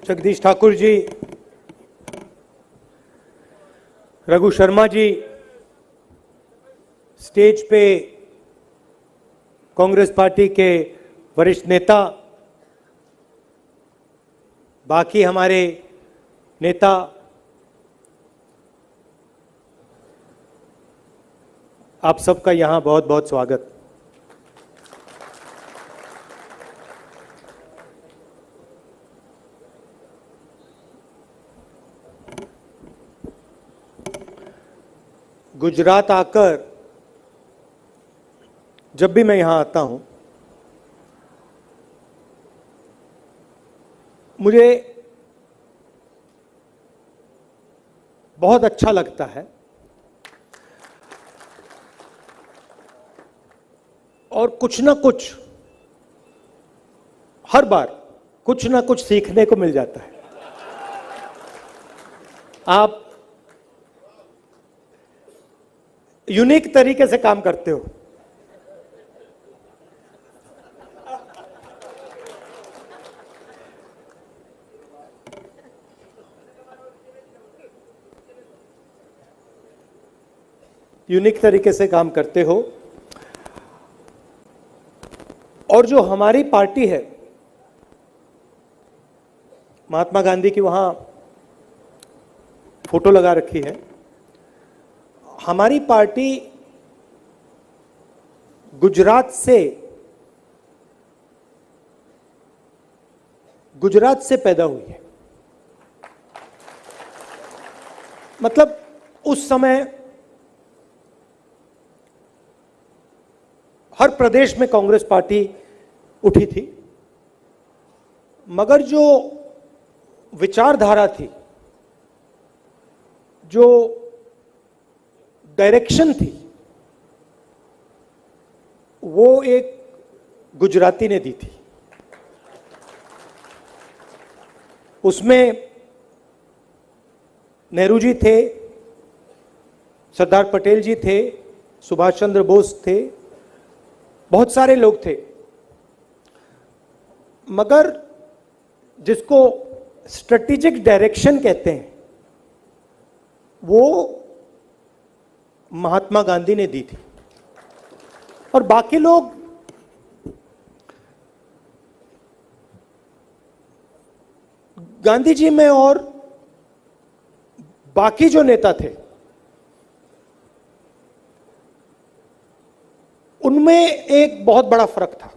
Jagdish Thakur ji, Raghu Sharma ji, stage पे Congress party के वरिष्ठ नेता, बाकी हमारे नेता, आप सबका यहां बहुत बहुत स्वागत। गुजरात आकर जब भी मैं यहां आता हूं, मुझे बहुत अच्छा लगता है और कुछ ना कुछ, हर बार कुछ ना कुछ सीखने को मिल जाता है। आप यूनिक तरीके से काम करते हो। यूनिक तरीके से काम करते हो और जो हमारी पार्टी है, महात्मा गांधी की वहां फोटो लगा रखी है। हमारी पार्टी गुजरात से पैदा हुई है। मतलब उस समय हर प्रदेश में कांग्रेस पार्टी उठी थी, मगर जो विचारधारा थी, जो डायरेक्शन थी, वो एक गुजराती ने दी थी। उसमें नेहरू जी थे, सरदार पटेल जी थे, सुभाष चंद्र बोस थे, बहुत सारे लोग थे, मगर जिसको स्ट्रेटेजिक डायरेक्शन कहते हैं, वो महात्मा गांधी ने दी थी। और बाकी लोग गांधी जी में और बाकी जो नेता थे, उनमें एक बहुत बड़ा फर्क था।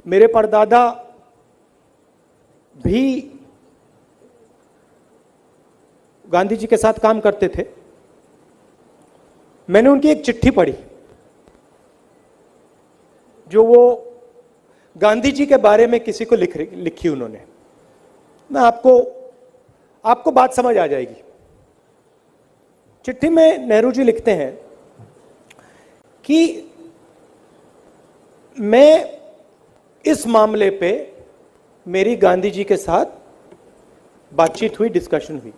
मेरे परदादा भी गांधी जी के साथ काम करते थे। मैंने उनकी एक चिट्ठी पढ़ी जो वो गांधी जी के बारे में किसी को लिखी उन्होंने। मैं आपको बात समझ आ जाएगी। चिट्ठी में नेहरू जी लिखते हैं कि मैं इस मामले पे मेरी गांधी जी के साथ बातचीत हुई, डिस्कशन हुई,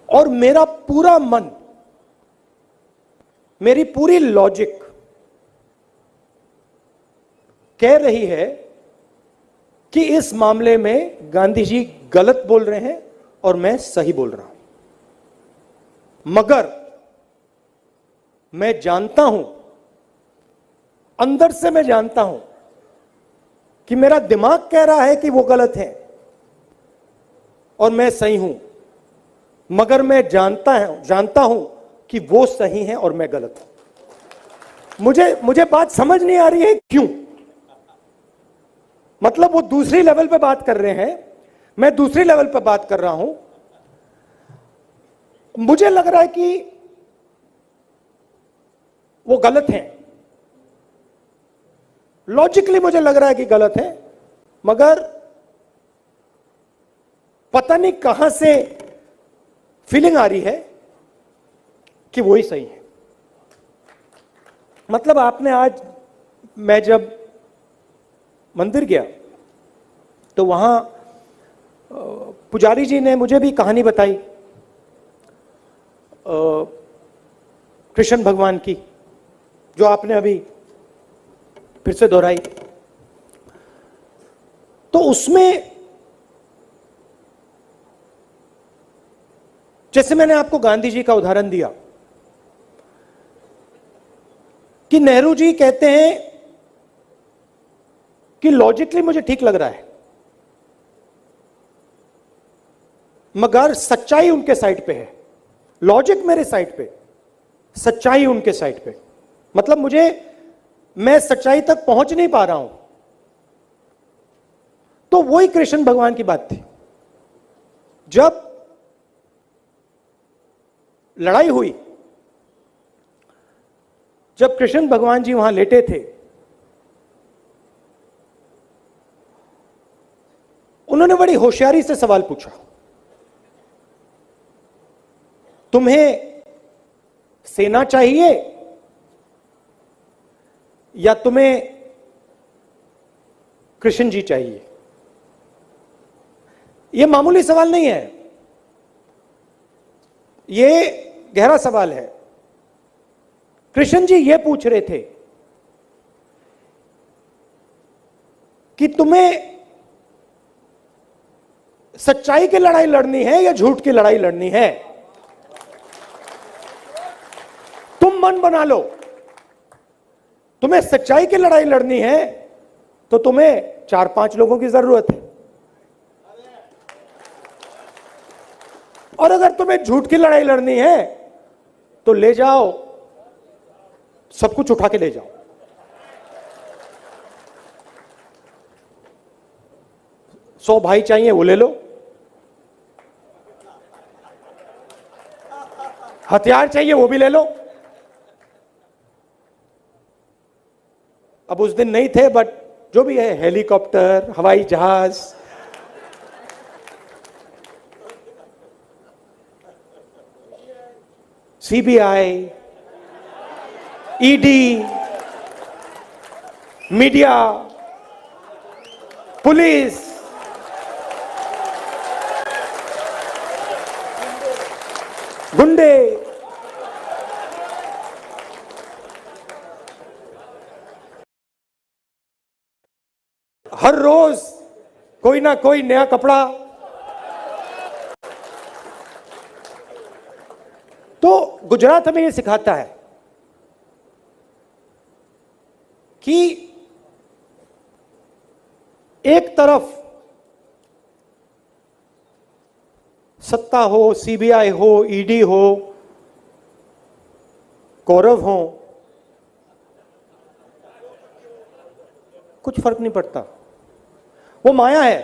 और मेरा पूरा मन, मेरी पूरी लॉजिक कह रही है कि इस मामले में गांधी जी गलत बोल रहे हैं और मैं सही बोल रहा हूं। मगर मैं जानता हूं, अंदर से मैं जानता हूं कि मेरा दिमाग कह रहा है कि वो गलत है और मैं सही हूं, मगर मैं जानता हूं कि वो सही है और मैं गलत हूं। मुझे बात समझ नहीं आ रही है क्यों। मतलब वो दूसरी लेवल पे बात कर रहे हैं, मैं दूसरी लेवल पे बात कर रहा हूं। मुझे लग रहा है कि वो गलत है, लॉजिकली मुझे लग रहा है कि गलत है, मगर पता नहीं कहां से फीलिंग आ रही है कि वो ही सही है। मतलब आपने आज, मैं जब मंदिर गया तो वहां पुजारी जी ने मुझे भी कहानी बताई कृष्ण भगवान की, जो आपने अभी फिर से दोहराई। तो उसमें जैसे मैंने आपको गांधी जी का उदाहरण दिया कि नेहरू जी कहते हैं कि लॉजिकली मुझे ठीक लग रहा है, मगर सच्चाई उनके साइड पे है। लॉजिक मेरे साइड पे, सच्चाई उनके साइड पे। मतलब मैं सच्चाई तक पहुंच नहीं पा रहा हूं। तो वही कृष्ण भगवान की बात थी। जब लड़ाई हुई, जब कृष्ण भगवान जी वहां लेटे थे, उन्होंने बड़ी होशियारी से सवाल पूछा, तुम्हें सेना चाहिए या तुम्हें कृष्ण जी चाहिए? यह मामूली सवाल नहीं है, यह गहरा सवाल है। कृष्ण जी यह पूछ रहे थे कि तुम्हें सच्चाई की लड़ाई लड़नी है या झूठ की लड़ाई लड़नी है? तुम मन बना लो। तुम्हें सच्चाई की लड़ाई लड़नी है तो तुम्हें 4-5 लोगों की जरूरत है, और अगर तुम्हें झूठ की लड़ाई लड़नी है तो ले जाओ, सब कुछ उठा के ले जाओ। सौ भाई चाहिए वो ले लो, हथियार चाहिए वो भी ले लो। अब उस दिन नहीं थे, बट जो भी है, हेलीकॉप्टर, हवाई जहाज, सीबीआई, ईडी, मीडिया, पुलिस, गुंडे, हर रोज कोई ना कोई नया कपड़ा। तो गुजरात हमें यह सिखाता है कि एक तरफ सत्ता हो, सीबीआई हो, ईडी हो, कौरव हो, कुछ फर्क नहीं पड़ता, वो माया है।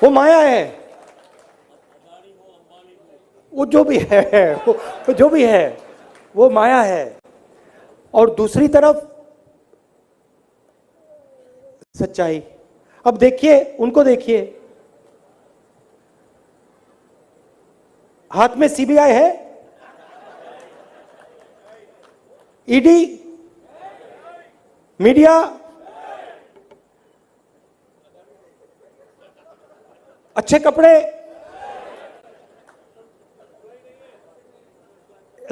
वो माया है, वो जो भी है, वो जो भी है वो माया है। और दूसरी तरफ सच्चाई। अब देखिए, उनको देखिए, हाथ में सीबीआई है, ईडी, मीडिया, अच्छे कपड़े,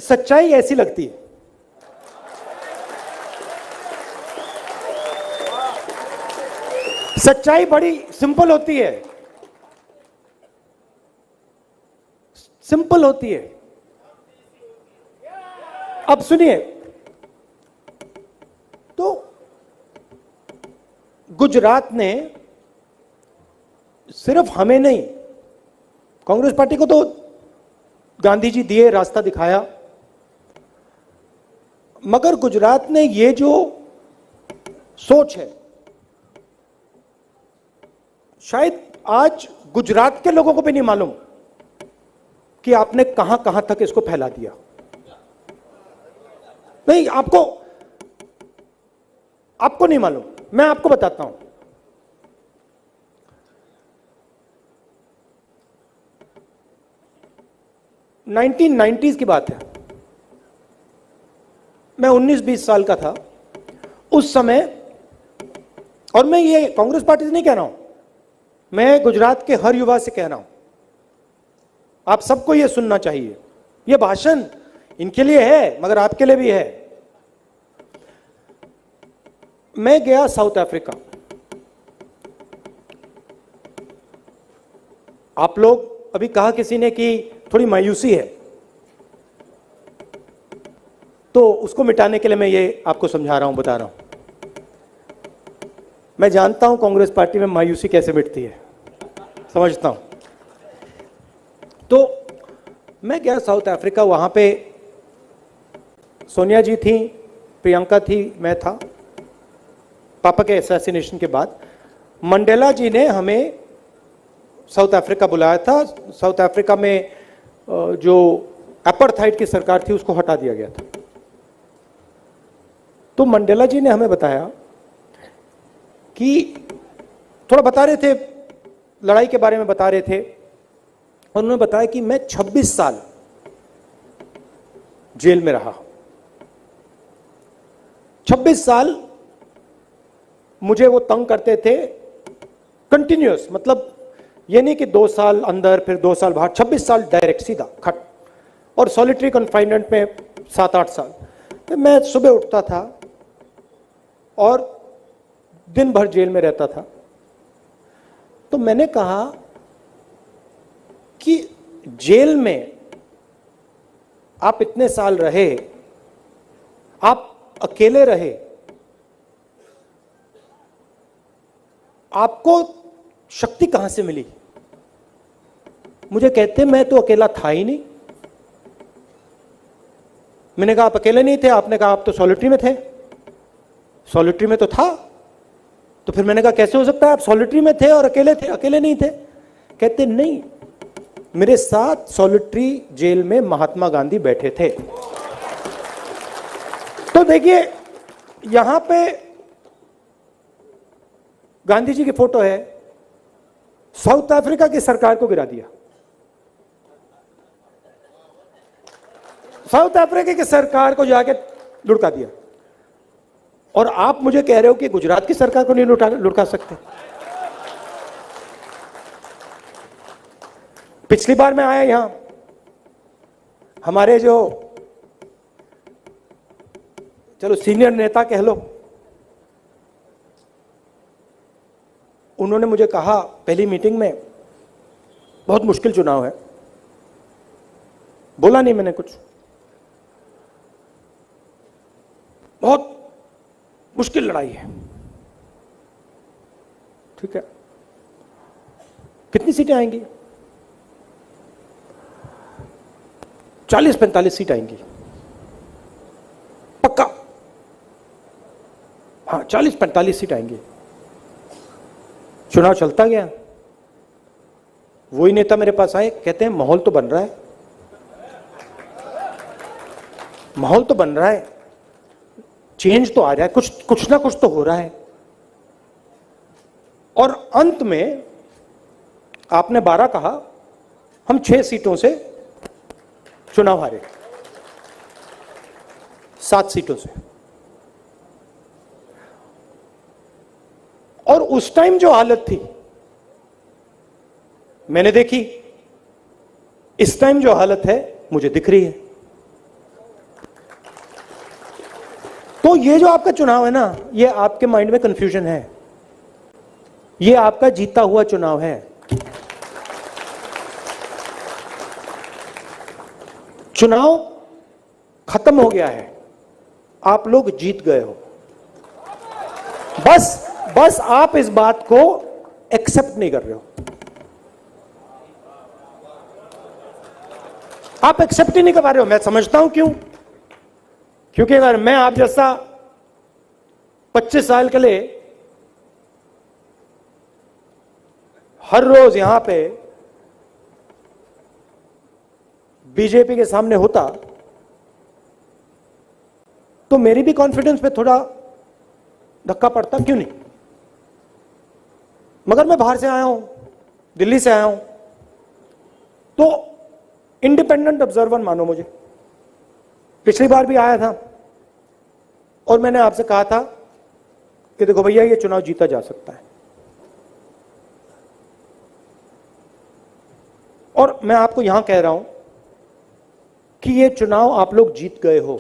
सच्चाई ऐसी लगती है। सच्चाई बड़ी सिंपल होती है, सिंपल होती है। अब सुनिए, तो गुजरात ने सिर्फ हमें नहीं, कांग्रेस पार्टी को तो गांधी जी दिए, रास्ता दिखाया, मगर गुजरात ने ये जो सोच है, शायद आज गुजरात के लोगों को भी नहीं मालूम कि आपने कहां कहां तक इसको फैला दिया। नहीं, आपको नहीं मालूम, मैं आपको बताता हूं। नाइनटीन 1990s की बात है, मैं 19-20 साल का था उस समय, और मैं ये कांग्रेस पार्टी से नहीं कह रहा हूं, मैं गुजरात के हर युवा से कह रहा हूं, आप सबको यह सुनना चाहिए। यह भाषण इनके लिए है मगर आपके लिए भी है। मैं गया साउथ अफ्रीका। आप लोग अभी कहा किसी ने कि थोड़ी मायूसी है, तो उसको मिटाने के लिए मैं ये आपको समझा रहा हूं, बता रहा हूं। मैं जानता हूं कांग्रेस पार्टी में मायूसी कैसे मिटती है, समझता हूं। तो मैं गया साउथ अफ्रीका, वहां पे सोनिया जी थी, प्रियंका थी, मैं था। पापा के असैसिनेशन के बाद मंडेला जी ने हमें साउथ अफ्रीका बुलाया था। साउथ अफ्रीका में जो अपार्थाइड की सरकार थी उसको हटा दिया गया था। तो मंडेला जी ने हमें बताया कि थोड़ा बता रहे थे, लड़ाई के बारे में बता रहे थे, और उन्होंने बताया कि मैं 26 साल जेल में रहा। 26 साल मुझे वो तंग करते थे, कंटिन्यूअस, मतलब ये नहीं कि 2 साल अंदर फिर 2 साल बाहर, 26 साल डायरेक्ट सीधा खट। और सॉलिटरी कन्फाइनमेंट में 7-8 साल। तो मैं सुबह उठता था और दिन भर जेल में रहता था। तो मैंने कहा कि जेल में आप इतने साल रहे, आप अकेले रहे, आपको शक्ति कहां से मिली? मुझे कहते मैं तो अकेला था ही नहीं। मैंने कहा आप अकेले नहीं थे? आपने कहा आप तो सॉलिटरी में थे। सॉलिटरी में तो था। तो फिर मैंने कहा कैसे हो सकता है, आप सॉलिटरी में थे और अकेले थे? अकेले नहीं थे। कहते नहीं, मेरे साथ सॉलिटरी जेल में महात्मा गांधी बैठे थे। तो देखिए यहां पे गांधी जी की फोटो है, साउथ अफ्रीका की सरकार को गिरा दिया। साउथ अफ्रीका की सरकार को जाके लुढ़का दिया। और आप मुझे कह रहे हो कि गुजरात की सरकार को नहीं लुढ़का सकते? पिछली बार मैं आया यहां, हमारे जो चलो सीनियर नेता कह लो, उन्होंने मुझे कहा पहली मीटिंग में, बहुत मुश्किल चुनाव है। बोला नहीं मैंने कुछ, बहुत मुश्किल लड़ाई है। ठीक है, कितनी सीटें आएंगी? 40-45 सीट आएंगी पक्का। हाँ, 40-45 सीट आएंगी। चुनाव चलता गया, वही नेता मेरे पास आए, कहते हैं माहौल तो बन रहा है, माहौल तो बन रहा है, चेंज तो आ रहा है, कुछ ना कुछ तो हो रहा है। और अंत में आपने 12 कहा, हम 6 सीटों से चुनाव हारे, 7 सीटों से। और उस टाइम जो हालत थी मैंने देखी, इस टाइम जो हालत है मुझे दिख रही है। तो ये जो आपका चुनाव है ना, ये आपके माइंड में कंफ्यूजन है, ये आपका जीता हुआ चुनाव है। चुनाव खत्म हो गया है, आप लोग जीत गए हो। बस आप इस बात को एक्सेप्ट नहीं कर रहे हो। आप एक्सेप्ट ही नहीं कर पा रहे हो। मैं समझता हूं क्यों, क्योंकि अगर मैं आप जैसा 25 साल के लिए हर रोज यहां पे बीजेपी के सामने होता, तो मेरी भी कॉन्फिडेंस पे थोड़ा धक्का पड़ता, क्यों नहीं? मगर मैं बाहर से आया हूं, दिल्ली से आया हूं, तो इंडिपेंडेंट ऑब्जर्वर मानो मुझे। पिछली बार भी आया था और मैंने आपसे कहा था कि देखो भैया, ये चुनाव जीता जा सकता है। और मैं आपको यहां कह रहा हूं कि ये चुनाव आप लोग जीत गए हो,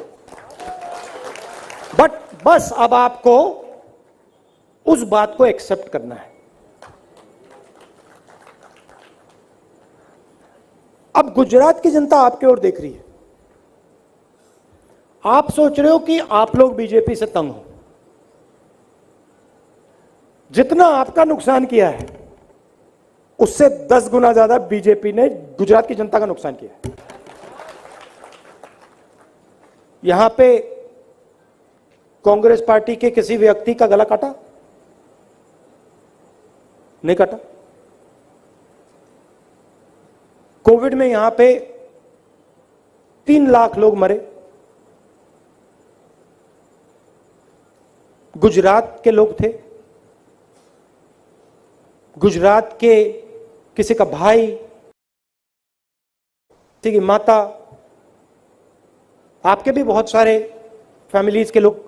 बट बस अब आपको उस बात को एक्सेप्ट करना है। अब गुजरात की जनता आपके ओर देख रही है। आप सोच रहे हो कि आप लोग बीजेपी से तंग हो। जितना आपका नुकसान किया है उससे 10 गुना ज्यादा बीजेपी ने गुजरात की जनता का नुकसान किया है। यहां पे कांग्रेस पार्टी के किसी व्यक्ति का गला काटा? नहीं काटा। कोविड में यहां पे 3 लाख लोग मरे। गुजरात के लोग थे, गुजरात के किसी का भाई, किसी की माता, आपके भी बहुत सारे फैमिलीज के लोग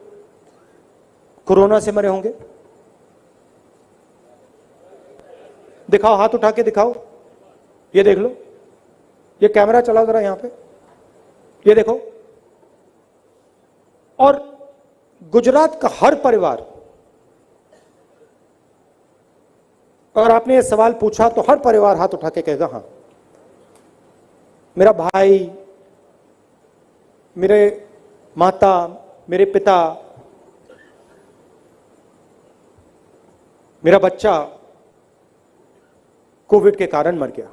कोरोना से मरे होंगे। दिखाओ, हाथ उठा के दिखाओ, ये देख लो, ये कैमरा चलाओ जरा यहां पे, ये देखो। और गुजरात का हर परिवार, अगर आपने ये सवाल पूछा तो हर परिवार हाथ उठा के कहेगा हां, मेरा भाई, मेरे माता, मेरे पिता, मेरा बच्चा कोविड के कारण मर गया।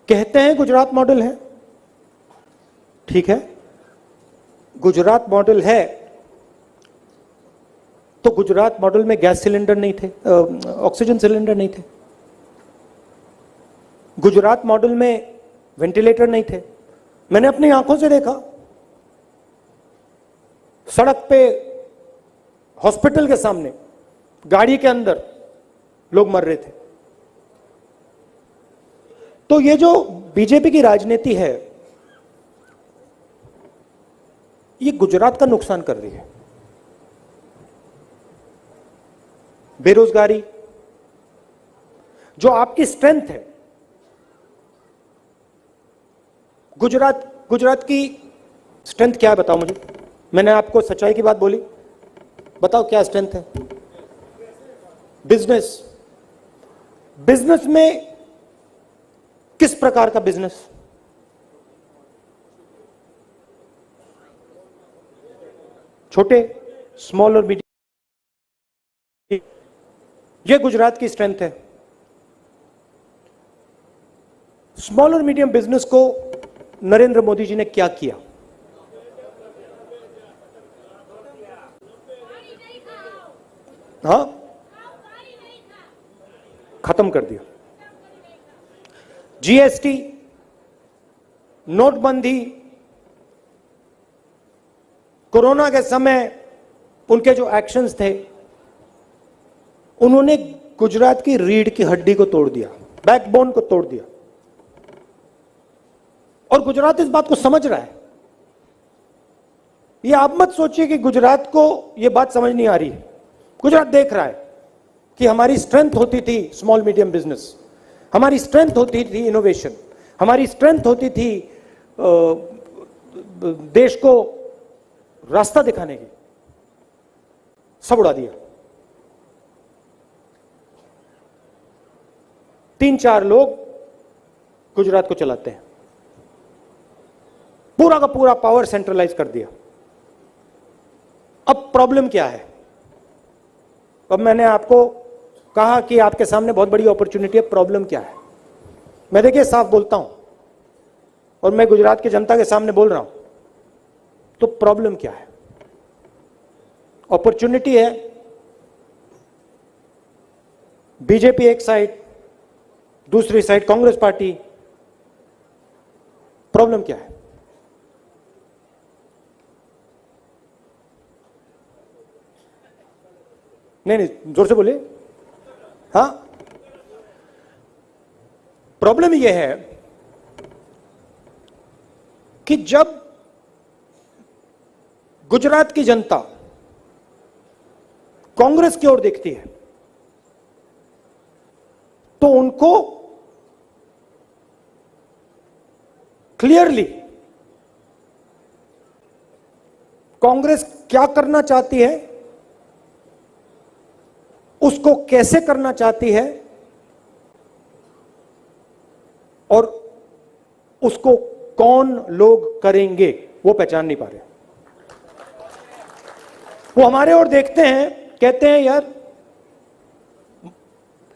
कहते हैं गुजरात मॉडल है, ठीक है, गुजरात मॉडल है, तो गुजरात मॉडल में गैस सिलेंडर नहीं थे, ऑक्सीजन सिलेंडर नहीं थे। गुजरात मॉडल में वेंटिलेटर नहीं थे। मैंने अपनी आंखों से देखा, सड़क पे, हॉस्पिटल के सामने, गाड़ी के अंदर लोग मर रहे थे। तो ये जो बीजेपी की राजनीति है, ये गुजरात का नुकसान कर रही है। बेरोजगारी, जो आपकी स्ट्रेंथ है, गुजरात की स्ट्रेंथ क्या है बताओ मुझे। मैंने आपको सच्चाई की बात बोली, बताओ क्या स्ट्रेंथ है। बिजनेस, बिजनेस में किस प्रकार का बिजनेस? छोटे, स्मॉल और मीडियम, ये गुजरात की स्ट्रेंथ है। स्मॉल और मीडियम बिजनेस को नरेंद्र मोदी जी ने क्या किया? हाँ, खत्म कर दिया। जीएसटी, नोटबंदी, कोरोना के समय उनके जो एक्शंस थे, उन्होंने गुजरात की रीढ़ की हड्डी को तोड़ दिया, बैकबोन को तोड़ दिया। और गुजरात इस बात को समझ रहा है। ये आप मत सोचिए कि गुजरात को ये बात समझ नहीं आ रही है। गुजरात देख रहा है कि हमारी स्ट्रेंथ होती थी स्मॉल मीडियम बिजनेस, हमारी स्ट्रेंथ होती थी इनोवेशन, हमारी स्ट्रेंथ होती थी देश को रास्ता दिखाने की। सब उड़ा दिया। 3-4 लोग गुजरात को चलाते हैं, पूरा का पूरा पावर सेंट्रलाइज कर दिया। अब प्रॉब्लम क्या है? अब मैंने आपको कहा कि आपके सामने बहुत बड़ी अपॉर्चुनिटी है। प्रॉब्लम क्या है? मैं देखिए साफ बोलता हूं और मैं गुजरात की जनता के सामने बोल रहा हूं, तो प्रॉब्लम क्या है? अपॉर्चुनिटी है बीजेपी एक साइड, दूसरी साइड कांग्रेस पार्टी। प्रॉब्लम क्या है? नहीं नहीं, जोर से बोलिए। हाँ, प्रॉब्लम यह है कि जब गुजरात की जनता कांग्रेस की ओर देखती है तो उनको 2 क्लियरली कांग्रेस क्या करना चाहती है, उसको कैसे करना चाहती है और उसको कौन लोग करेंगे वो पहचान नहीं पा रहे। वो हमारे ओर देखते हैं, कहते हैं यार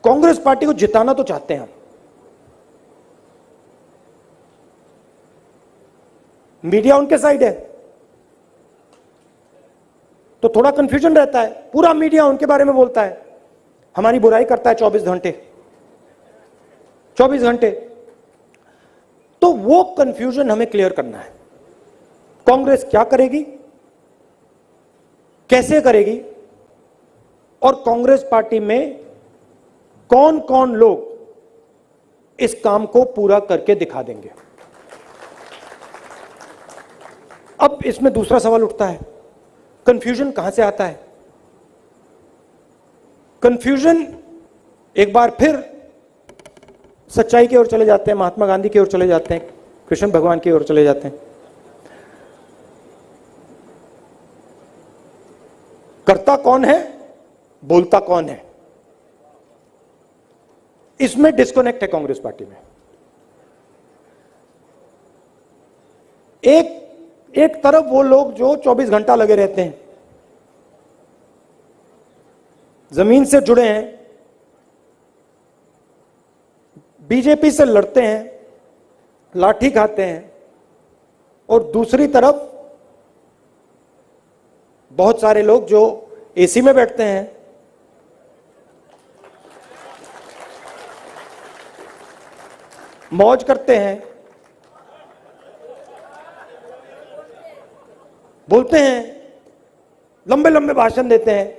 कांग्रेस पार्टी को जिताना तो चाहते हैं हम, मीडिया उनके साइड है तो थोड़ा कंफ्यूजन रहता है, पूरा मीडिया उनके बारे में बोलता है, हमारी बुराई करता है 24 घंटे। तो वो कंफ्यूजन हमें क्लियर करना है। कांग्रेस क्या करेगी, कैसे करेगी और कांग्रेस पार्टी में कौन कौन लोग इस काम को पूरा करके दिखा देंगे। अब इसमें दूसरा सवाल उठता है, कंफ्यूजन कहां से आता है। कंफ्यूजन एक बार फिर सच्चाई की ओर चले जाते हैं, महात्मा गांधी की ओर चले जाते हैं, कृष्ण भगवान की ओर चले जाते हैं। करता कौन है, बोलता कौन है, इसमें डिस्कनेक्ट है कांग्रेस पार्टी में। एक तरफ वो लोग जो 24 घंटा लगे रहते हैं, जमीन से जुड़े हैं, बीजेपी से लड़ते हैं, लाठी खाते हैं, और दूसरी तरफ बहुत सारे लोग जो एसी में बैठते हैं, मौज करते हैं, बोलते हैं, लंबे लंबे भाषण देते हैं।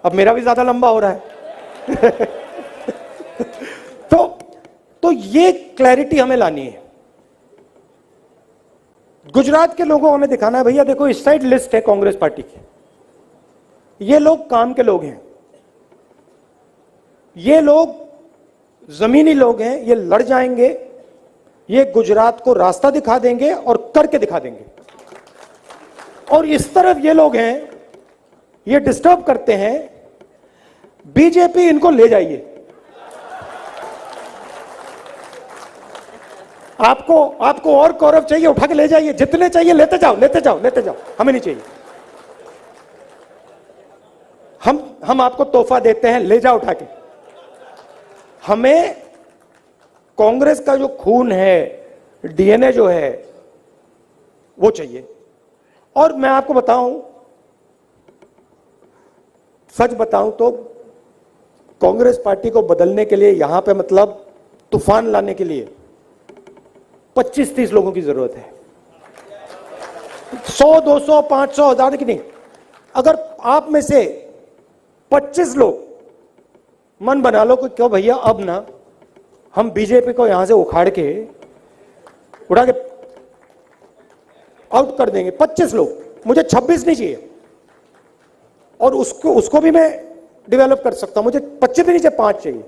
अब मेरा भी ज्यादा लंबा हो रहा है। तो ये क्लैरिटी हमें लानी है। गुजरात के लोगों को हमें दिखाना है, भैया देखो इस साइड लिस्ट है कांग्रेस पार्टी की, ये लोग काम के लोग हैं, ये लोग जमीनी लोग हैं, ये लड़ जाएंगे, ये गुजरात को रास्ता दिखा देंगे और करके दिखा देंगे। और इस तरफ ये लोग हैं, ये डिस्टर्ब करते हैं, बीजेपी इनको ले जाइए। आपको और गौरव चाहिए, उठा के ले जाइए, जितने चाहिए लेते जाओ, हमें नहीं चाहिए। हम आपको तोहफा देते हैं, ले जाओ उठा के। हमें कांग्रेस का जो खून है, डीएनए जो है वो चाहिए। और मैं आपको बताऊं, सच बताऊं तो कांग्रेस पार्टी को बदलने के लिए यहां पे मतलब तूफान लाने के लिए 25-30 लोगों की जरूरत है। 100, 200, 500, 1000 की नहीं। अगर आप में से 25 लोग मन बना लो कि क्यों भैया अब ना हम बीजेपी को यहां से उखाड़ के उठा के आउट कर देंगे, 25 लोग, मुझे 26 नहीं चाहिए। और उसको भी मैं डेवलप कर सकता हूं, मुझे 25 भी नहीं चाहिए, 5 चाहिए।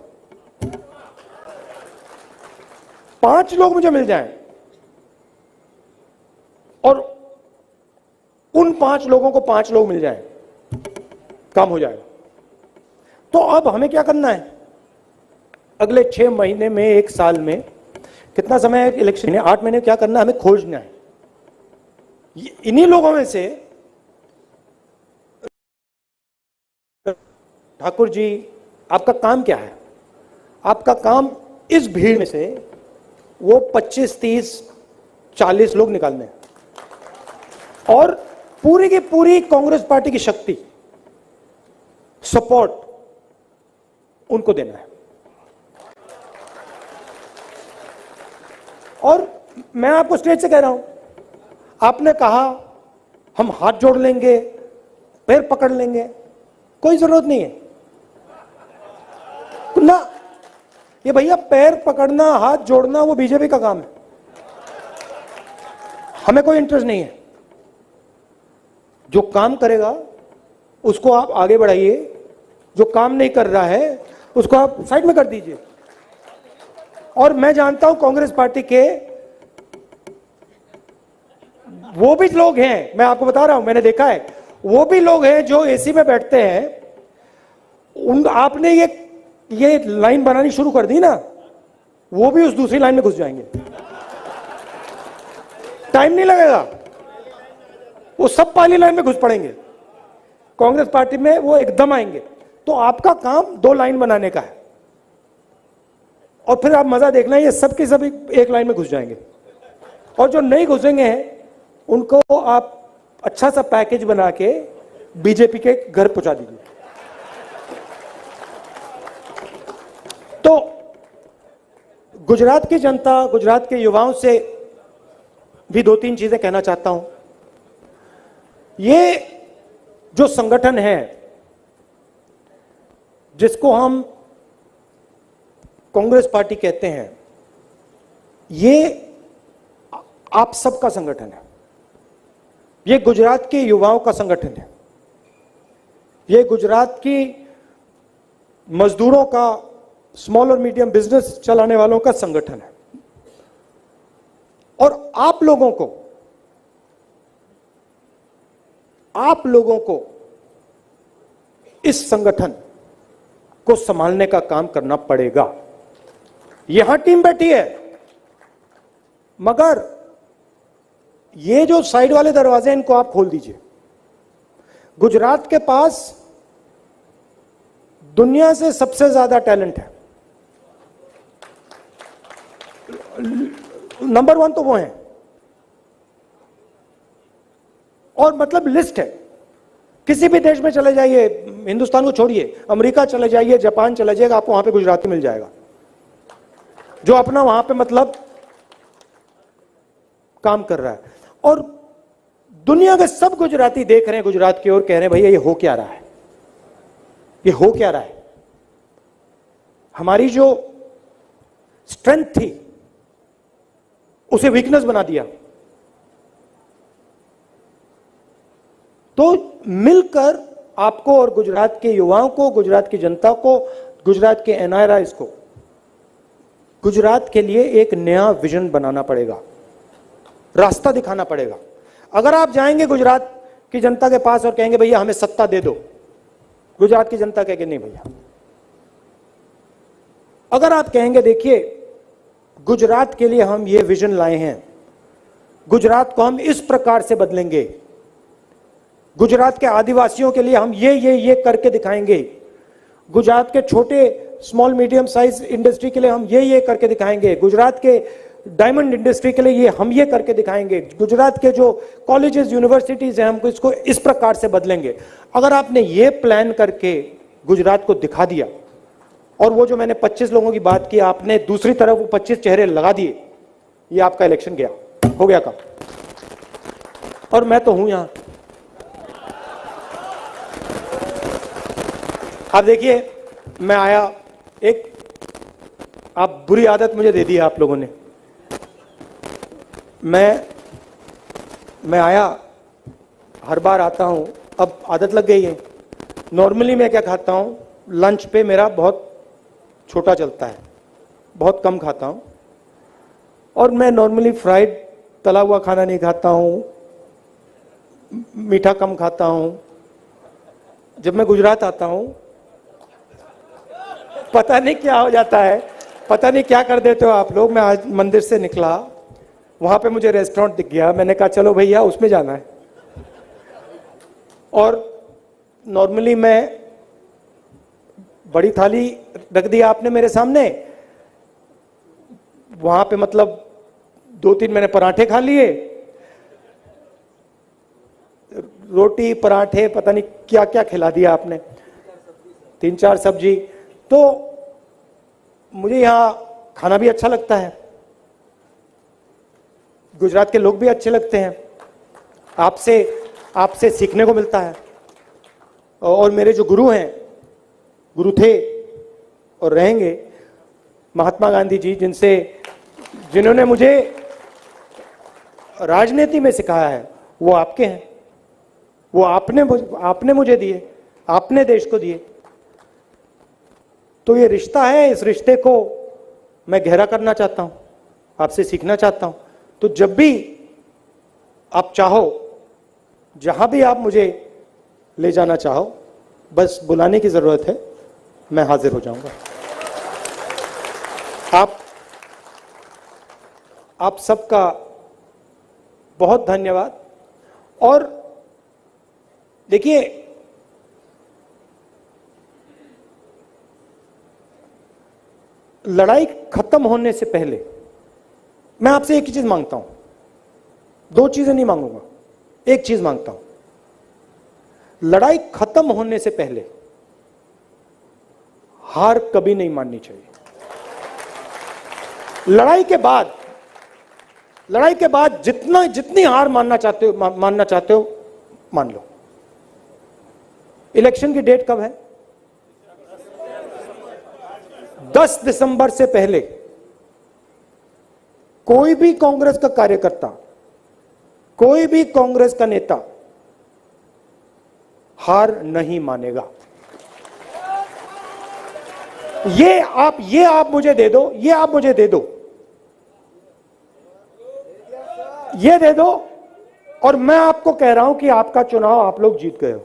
5 लोग मुझे मिल जाएं और उन 5 लोगों को 5 लोग मिल जाएं, काम हो जाएगा। तो अब हमें क्या करना है, अगले 6 महीने में, 1 साल में, कितना समय है इलेक्शन है, 8 महीने, क्या करना है, हमें खोजना है। इन्हीं लोगों में से ठाकुर जी, आपका काम क्या है? आपका काम इस भीड़ में से वो 25, 30, 40 लोग निकालने हैं और पूरी की पूरी कांग्रेस पार्टी की शक्ति, सपोर्ट उनको देना है। और मैं आपको स्टेज से कह रहा हूं, आपने कहा हम हाथ जोड़ लेंगे, पैर पकड़ लेंगे, कोई जरूरत नहीं है ना। ये भैया पैर पकड़ना, हाथ जोड़ना वो बीजेपी का काम है, हमें कोई इंटरेस्ट नहीं है। जो काम करेगा उसको आप आगे बढ़ाइए, जो काम नहीं कर रहा है उसको आप साइड में कर दीजिए। और मैं जानता हूं कांग्रेस पार्टी के वो भी लोग हैं, मैं आपको बता रहा हूं, मैंने देखा है, वो भी लोग हैं जो एसी में बैठते हैं। उन आपने ये लाइन बनानी शुरू कर दी ना, वो भी उस दूसरी लाइन में घुस जाएंगे, टाइम नहीं लगेगा, वो सब पहली लाइन में घुस पड़ेंगे, कांग्रेस पार्टी में वो एकदम आएंगे। तो आपका काम 2 लाइन बनाने का है, और फिर आप मजा देखना, ये सब के सब एक लाइन में घुस जाएंगे, और जो नहीं घुसेंगे हैं उनको आप अच्छा सा पैकेज बना के बीजेपी के घर पहुंचा दीजिए। तो गुजरात की जनता, गुजरात के युवाओं से भी 2-3 चीजें कहना चाहता हूं। ये जो संगठन है जिसको हम कांग्रेस पार्टी कहते हैं, ये आप सबका संगठन है, ये गुजरात के युवाओं का संगठन है, ये गुजरात की मजदूरों का, स्मॉल और मीडियम बिजनेस चलाने वालों का संगठन है। और आप लोगों को इस संगठन को संभालने का काम करना पड़ेगा। यहां टीम बैठी है, मगर ये जो साइड वाले दरवाजे इनको आप खोल दीजिए। गुजरात के पास दुनिया से सबसे ज्यादा टैलेंट है, नंबर 1 तो वो है, और मतलब लिस्ट है। किसी भी देश में चले जाइए, हिंदुस्तान को छोड़िए, अमेरिका चले जाइए, जापान चले जाइएगा, आपको वहां पे गुजराती मिल जाएगा जो अपना वहां पे मतलब काम कर रहा है। और दुनिया के सब गुजराती देख रहे हैं गुजरात की ओर, कह रहे हैं भैया ये हो क्या रहा है, ये हो क्या रहा है। हमारी जो स्ट्रेंथ थी उसे वीकनेस बना दिया। तो मिलकर आपको और गुजरात के युवाओं को, गुजरात की जनता को, गुजरात के एनआरआईज को गुजरात के लिए एक नया विजन बनाना पड़ेगा, रास्ता दिखाना पड़ेगा। अगर आप जाएंगे गुजरात की जनता के पास और कहेंगे भैया हमें सत्ता दे दो, गुजरात की जनता कहेगी नहीं भैया। अगर आप कहेंगे देखिए गुजरात के लिए हम ये विजन लाए हैं, गुजरात को हम इस प्रकार से बदलेंगे, गुजरात के आदिवासियों के लिए हम ये करके दिखाएंगे, गुजरात के छोटे स्मॉल मीडियम साइज इंडस्ट्री के लिए हम ये करके दिखाएंगे, गुजरात के डायमंड इंडस्ट्री के लिए हम ये करके दिखाएंगे, गुजरात के जो कॉलेजेस यूनिवर्सिटीज हैं हम इसको इस प्रकार से बदलेंगे। अगर आपने ये प्लान करके गुजरात को दिखा दिया, और वो जो मैंने 25 लोगों की बात की, आपने दूसरी तरफ वो 25 चेहरे लगा दिए, ये आपका इलेक्शन गया, हो गया काम। और मैं तो हूं यहां। आप देखिए, मैं आया, एक आप बुरी आदत मुझे दे दी आप लोगों ने। मैं आया, हर बार आता हूं, अब आदत लग गई है। नॉर्मली मैं क्या खाता हूं, लंच पे मेरा बहुत छोटा चलता है, बहुत कम खाता हूं, और मैं नॉर्मली फ्राइड तला हुआ खाना नहीं खाता हूं, मीठा कम खाता हूं। जब मैं गुजरात आता हूं पता नहीं क्या हो जाता है, पता नहीं क्या कर देते हो आप लोग। मैं आज मंदिर से निकला, वहां पे मुझे रेस्टोरेंट दिख गया, मैंने कहा चलो भैया उसमें जाना है। और नॉर्मली मैं, बड़ी थाली रख दी आपने मेरे सामने, वहां पे मतलब 2-3 मैंने पराठे खा लिए, रोटी पराठे पता नहीं क्या क्या खिला दिया आपने, 3-4 सब्जी। तो मुझे यहां खाना भी अच्छा लगता है, गुजरात के लोग भी अच्छे लगते हैं, आपसे सीखने को मिलता है। और मेरे जो गुरु हैं, गुरु थे और रहेंगे, महात्मा गांधी जी, जिन्होंने मुझे राजनीति में सिखाया है, वो आपके हैं, वो आपने मुझे दिए, आपने देश को दिए। तो ये रिश्ता है, इस रिश्ते को मैं गहरा करना चाहता हूं, आपसे सीखना चाहता हूं। तो जब भी आप चाहो जहां भी आप मुझे ले जाना चाहो, बस बुलाने की जरूरत है, मैं हाजिर हो जाऊंगा। आप सबका बहुत धन्यवाद। और देखिए, लड़ाई खत्म होने से पहले मैं आपसे एक ही चीज मांगता हूं, दो चीजें नहीं मांगूंगा, एक चीज मांगता हूं। लड़ाई खत्म होने से पहले हार कभी नहीं माननी चाहिए। लड़ाई के बाद जितनी हार मानना चाहते हो मान लो। इलेक्शन की डेट कब है? 10 दिसंबर से पहले कोई भी कांग्रेस का कार्यकर्ता, कोई भी कांग्रेस का नेता हार नहीं मानेगा। ये आप मुझे दे दो, ये दे दो, और मैं आपको कह रहा हूं कि आपका चुनाव आप लोग जीत गए हो।